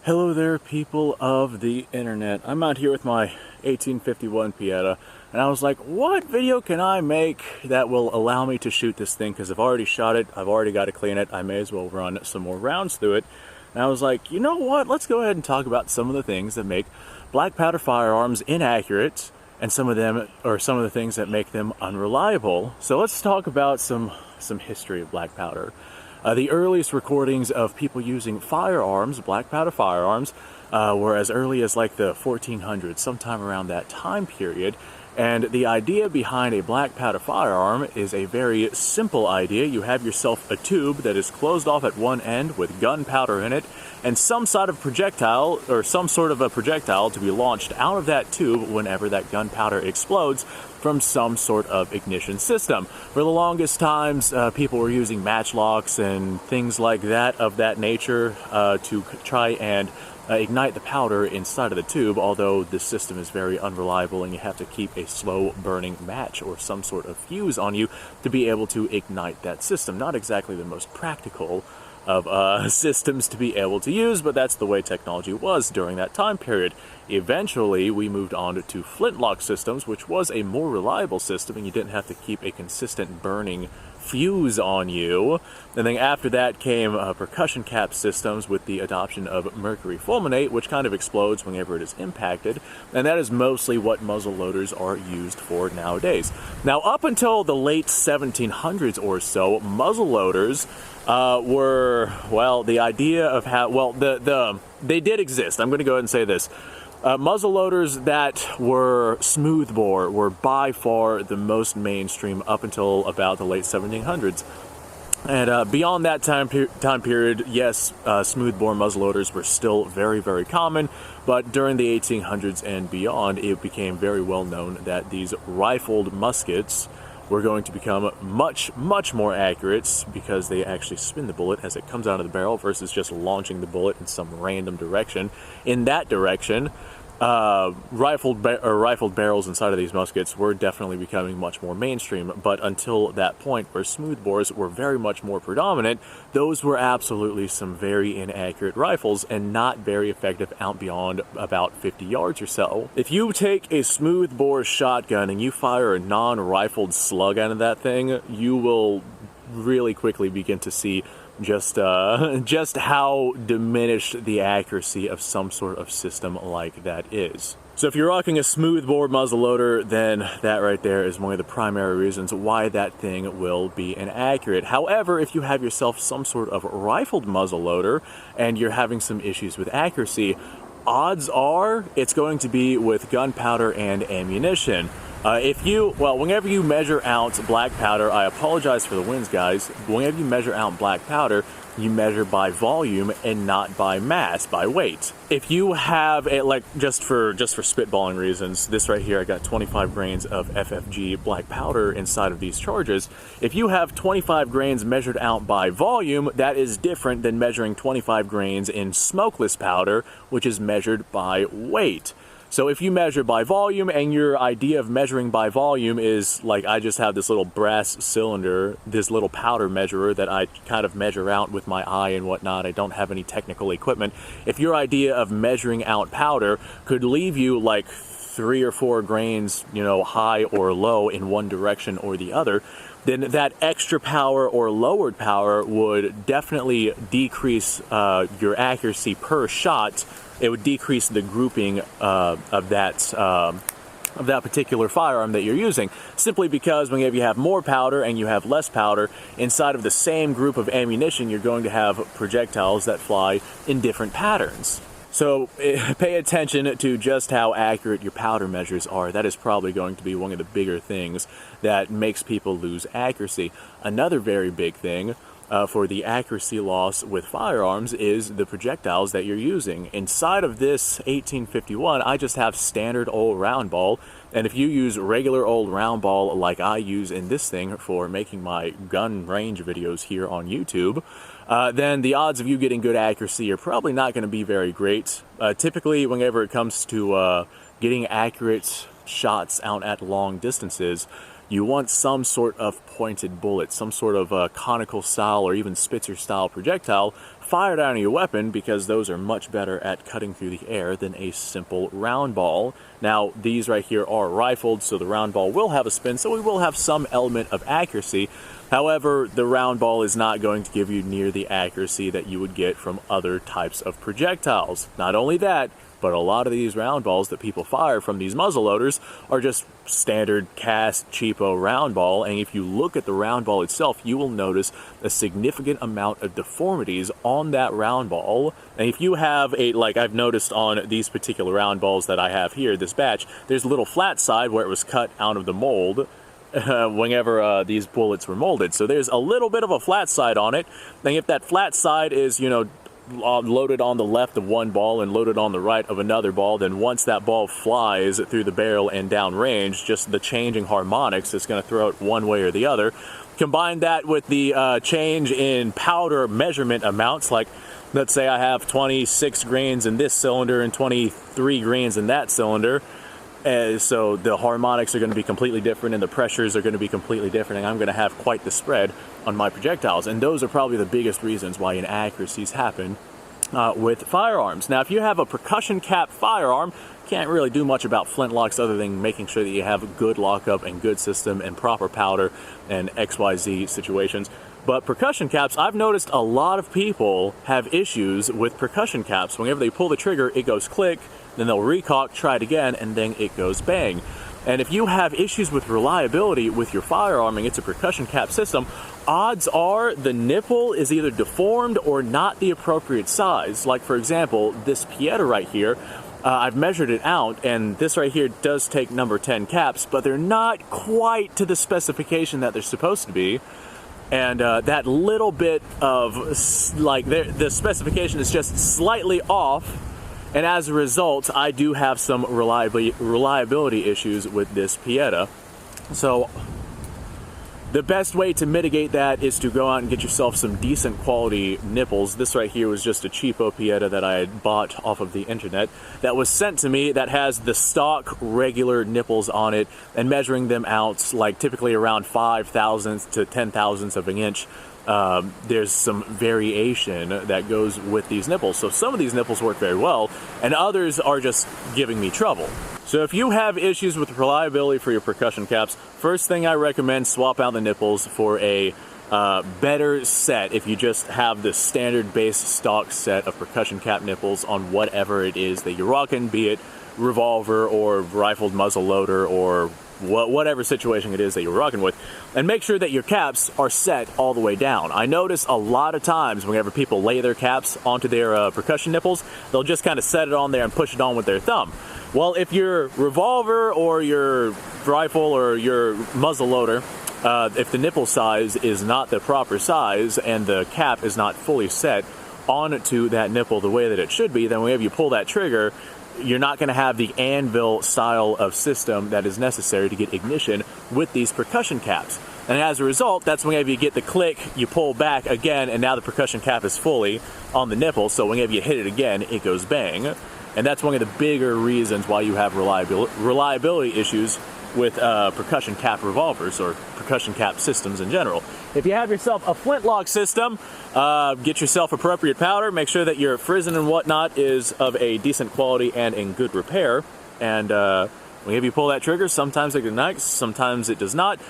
Hello there, people of the internet. I'm out here with my 1851 Pieta, and I was like, what video can I make that will allow me to shoot this thing? Because I've already shot it, I've already got to clean it, I may as well run some more rounds through it. And I was like, you know what, let's go ahead and talk about some of the things that make black powder firearms inaccurate, and some of the things that make them unreliable. So let's talk about some history of black powder. The earliest recordings of people using firearms, black powder firearms, were as early as like the 1400s, sometime around that time period. And the idea behind a black powder firearm is a very simple idea. You have yourself a tube that is closed off at one end with gunpowder in it, and some sort of projectile, or some sort of a projectile to be launched out of that tube whenever that gunpowder explodes from some sort of ignition system. For the longest times, people were using matchlocks and things like that of that nature to try and ignite the powder inside of the tube, although this system is very unreliable and you have to keep a slow burning match or some sort of fuse on you to be able to ignite that system. Not exactly the most practical of systems to be able to use, but that's the way technology was during that time period. Eventually, we moved on to flintlock systems, which was a more reliable system, and you didn't have to keep a consistent burning fuse on you. And then after that came percussion cap systems with the adoption of mercury fulminate, which kind of explodes whenever it is impacted, and that is mostly what muzzle loaders are used for nowadays. Now, up until the late 1700s or so, muzzle loaders were, well, the idea of how, well, they did exist. I'm going to go ahead and say this. Muzzle loaders that were smoothbore were by far the most mainstream up until about the late 1700s. And beyond that time period, yes, smoothbore muzzleloaders were still very, very common, but during the 1800s and beyond, it became very well known that these rifled muskets were going to become much, much more accurate because they actually spin the bullet as it comes out of the barrel versus just launching the bullet in some random direction. In that direction, rifled barrels inside of these muskets were definitely becoming much more mainstream, but until that point where smoothbores were very much more predominant, those were absolutely some very inaccurate rifles and not very effective out beyond about 50 yards or so. If you take a smoothbore shotgun and you fire a non-rifled slug out of that thing, you will really quickly begin to see just how diminished the accuracy of some sort of system like that is. So if you're rocking a smoothbore muzzleloader, then that right there is one of the primary reasons why that thing will be inaccurate. However, if you have yourself some sort of rifled muzzleloader and you're having some issues with accuracy, odds are it's going to be with gunpowder and ammunition. Whenever you measure out black powder, I apologize for the winds, guys. Whenever you measure out black powder, you measure by volume and not by mass, by weight. If you have just for spitballing reasons, this right here, I got 25 grains of FFG black powder inside of these charges. If you have 25 grains measured out by volume, that is different than measuring 25 grains in smokeless powder, which is measured by weight. So if you measure by volume and your idea of measuring by volume is like, I just have this little brass cylinder, this little powder measurer that I kind of measure out with my eye and whatnot, I don't have any technical equipment. If your idea of measuring out powder could leave you like 3 or 4 grains, high or low in one direction or the other, then that extra power or lowered power would definitely decrease your accuracy per shot. It would decrease the grouping of that particular firearm that you're using, simply because whenever you have more powder and you have less powder inside of the same group of ammunition, you're going to have projectiles that fly in different patterns. So pay attention to just how accurate your powder measures are. That is probably going to be one of the bigger things that makes people lose accuracy. Another very big thing for the accuracy loss with firearms is the projectiles that you're using. Inside of this 1851, I just have standard old round ball, and if you use regular old round ball like I use in this thing for making my gun range videos here on YouTube, then the odds of you getting good accuracy are probably not going to be very great. Typically, whenever it comes to getting accurate shots out at long distances, you want some sort of pointed bullet, some sort of conical style or even Spitzer style projectile fired out of your weapon, because those are much better at cutting through the air than a simple round ball. Now, these right here are rifled, so the round ball will have a spin, so we will have some element of accuracy. However, the round ball is not going to give you near the accuracy that you would get from other types of projectiles. Not only that, but a lot of these round balls that people fire from these muzzle loaders are just standard cast cheapo round ball, and if you look at the round ball itself, you will notice a significant amount of deformities on that round ball. And if you have like I've noticed on these particular round balls that I have here, this batch, there's a little flat side where it was cut out of the mold whenever these bullets were molded. So there's a little bit of a flat side on it, and if that flat side is, loaded on the left of one ball and loaded on the right of another ball, then once that ball flies through the barrel and down range, just the changing harmonics is going to throw it one way or the other. Combine that with the change in powder measurement amounts, like let's say I have 26 grains in this cylinder and 23 grains in that cylinder. So the harmonics are going to be completely different and the pressures are going to be completely different, and I'm going to have quite the spread on my projectiles. And those are probably the biggest reasons why inaccuracies happen with firearms. Now, if you have a percussion cap firearm, can't really do much about flintlocks other than making sure that you have a good lockup and good system and proper powder and XYZ situations. But percussion caps, I've noticed a lot of people have issues with percussion caps. Whenever they pull the trigger, it goes click, then they'll recock, try it again, and then it goes bang. And if you have issues with reliability with your firearm and it's a percussion cap system, odds are the nipple is either deformed or not the appropriate size. Like, for example, this Pieta right here, I've measured it out, and this right here does take number 10 caps, but they're not quite to the specification that they're supposed to be. And that little bit of, the specification is just slightly off, and as a result, I do have some reliability issues with this Pieta. So the best way to mitigate that is to go out and get yourself some decent quality nipples. This right here was just a cheapo Pieta that I had bought off of the internet that was sent to me, that has the stock regular nipples on it, and measuring them out like typically around 5 thousandths to 10 thousandths of an inch. There's some variation that goes with these nipples. So some of these nipples work very well, and others are just giving me trouble. So if you have issues with reliability for your percussion caps, first thing I recommend, swap out the nipples for a better set. If you just have the standard base stock set of percussion cap nipples on whatever it is that you're rocking, be it revolver or rifled muzzle loader or whatever situation it is that you're rocking with, and make sure that your caps are set all the way down. I notice a lot of times whenever people lay their caps onto their percussion nipples, they'll just kind of set it on there and push it on with their thumb. Well, if your revolver or your rifle or your muzzle loader, if the nipple size is not the proper size and the cap is not fully set onto that nipple the way that it should be, then whenever you pull that trigger, you're not going to have the anvil style of system that is necessary to get ignition with these percussion caps. And as a result, that's whenever you get the click, you pull back again, and now the percussion cap is fully on the nipple, so whenever you hit it again, it goes bang. And that's one of the bigger reasons why you have reliability issues with percussion cap revolvers or percussion cap systems in general. If you have yourself a flintlock system, get yourself appropriate powder, make sure that your frizzing and whatnot is of a decent quality and in good repair. And whenever you pull that trigger, sometimes it ignites, sometimes it does not.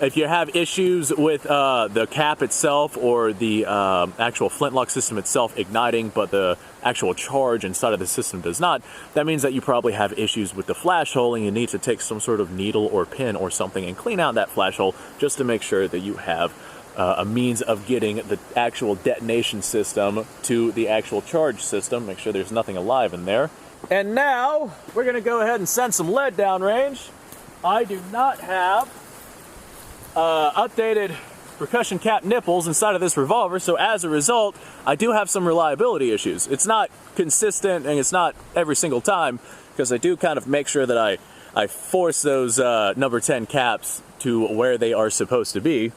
If you have issues with the cap itself or the actual flintlock system itself igniting, but the actual charge inside of the system does not, that means that you probably have issues with the flash hole, and you need to take some sort of needle or pin or something and clean out that flash hole just to make sure that you have a means of getting the actual detonation system to the actual charge system. Make sure there's nothing alive in there. And now we're going to go ahead and send some lead downrange. I do not have updated percussion cap nipples inside of this revolver, so as a result, I do have some reliability issues. It's not consistent, and it's not every single time, because I do kind of make sure that I force those number 10 caps to where they are supposed to be.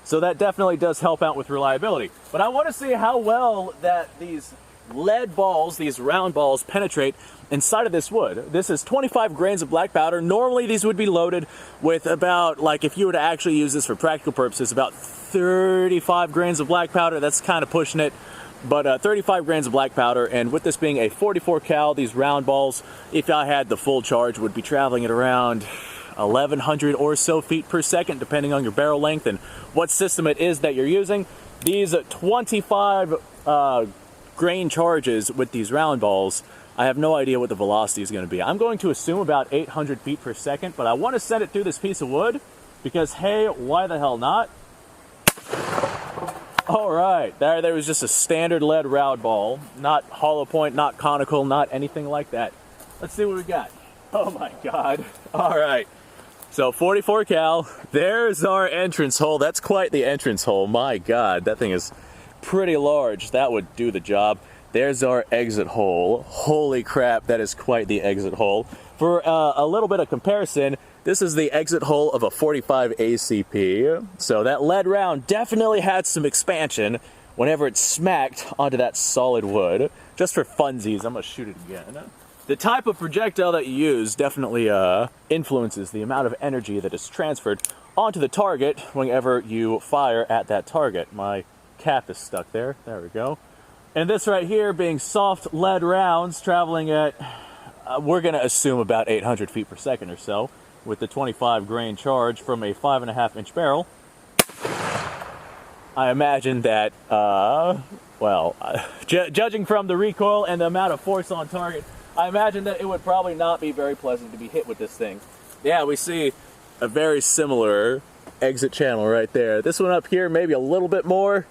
So that definitely does help out with reliability. But I want to see how well that these lead balls, these round balls, penetrate inside of this wood. This is 25 grains of black powder. Normally these would be loaded with about, like if you were to actually use this for practical purposes, about 35 grains of black powder. That's kind of pushing it. But 35 grains of black powder, and with this being a 44 cal, these round balls, if I had the full charge, would be traveling at around 1,100 or so feet per second, depending on your barrel length and what system it is that you're using. These 25 grain charges with these round balls, I have no idea what the velocity is going to be. I'm going to assume about 800 feet per second, but I want to send it through this piece of wood because, hey, why the hell not? All right, there was just a standard lead round ball, not hollow point, not conical, not anything like that. Let's see what we got. Oh my God. All right, so 44 cal, there's our entrance hole. That's quite the entrance hole. My God, that thing is pretty large. That would do the job. There's our exit hole. Holy crap, that is quite the exit hole. For a little bit of comparison, this is the exit hole of a 45 ACP. So that lead round definitely had some expansion whenever it smacked onto that solid wood. Just for funsies, I'm gonna shoot it again. The type of projectile that you use definitely influences the amount of energy that is transferred onto the target whenever you fire at that target. My cap is stuck there. There we go. And this right here being soft lead rounds traveling at, we're gonna assume about 800 feet per second or so, with the 25 grain charge from a 5.5 inch barrel. I imagine that, judging from the recoil and the amount of force on target, I imagine that it would probably not be very pleasant to be hit with this thing. Yeah, we see a very similar exit channel right there. This one up here, maybe a little bit more.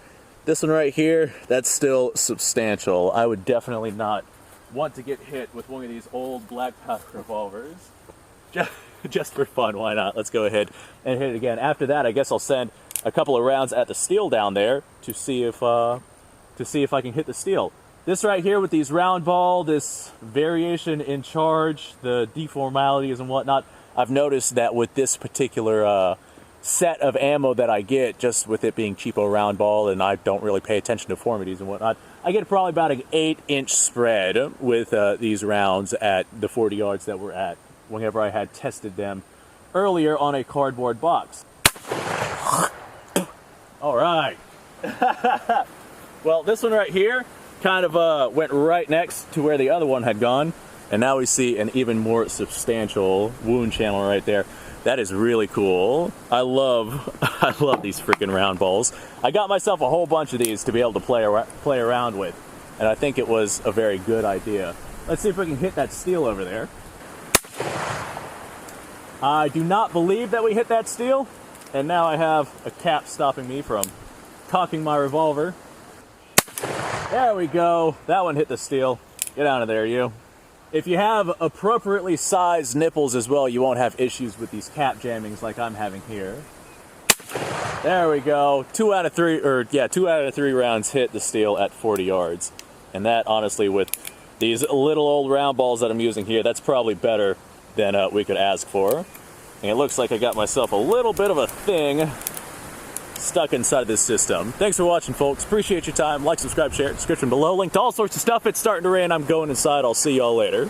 This one right here, that's still substantial. I would definitely not want to get hit with one of these old black powder revolvers. Just for fun, why not? Let's go ahead and hit it again. After that, I guess I'll send a couple of rounds at the steel down there to see if I can hit the steel. This right here with these round ball, this variation in charge, the deformalities and whatnot, I've noticed that with this particular set of ammo that I get, just with it being cheapo round ball and I don't really pay attention to deformities and whatnot, I get probably about an 8-inch spread with these rounds at the 40 yards that we're at whenever I had tested them earlier on a cardboard box. All right. Well, this one right here kind of went right next to where the other one had gone, and now we see an even more substantial wound channel right there. That is really cool. I love these freaking round balls. I got myself a whole bunch of these to be able to play around with, and I think it was a very good idea. Let's see if we can hit that steel over there. I do not believe that we hit that steel, and now I have a cap stopping me from cocking my revolver. There we go. That one hit the steel. Get out of there, you. If you have appropriately sized nipples as well, you won't have issues with these cap jammings like I'm having here. There we go. 2 out of 3 rounds hit the steel at 40 yards. And that, honestly, with these little old round balls that I'm using here, that's probably better than we could ask for. And it looks like I got myself a little bit of a thing stuck inside this system. Thanks for watching, folks. Appreciate your time. Like, subscribe, share. Description below. Link to all sorts of stuff. It's starting to rain. I'm going inside. I'll see y'all later.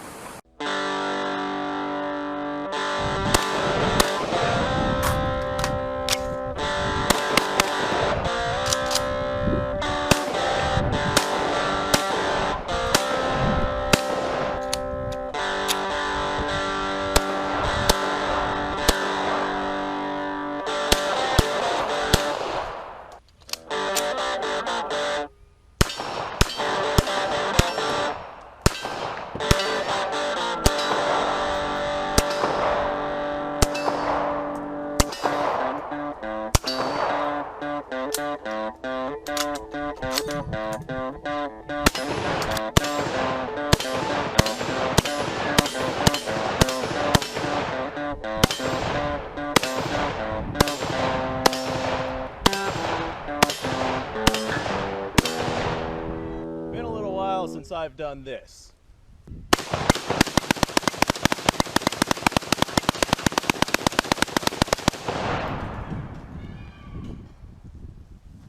Since I've done this.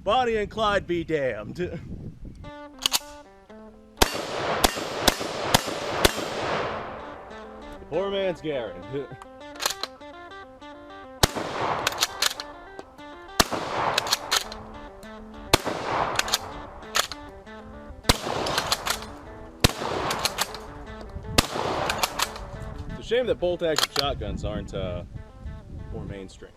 Bonnie and Clyde be damned. chance, Gary. It's a shame that bolt action shotguns aren't more mainstream.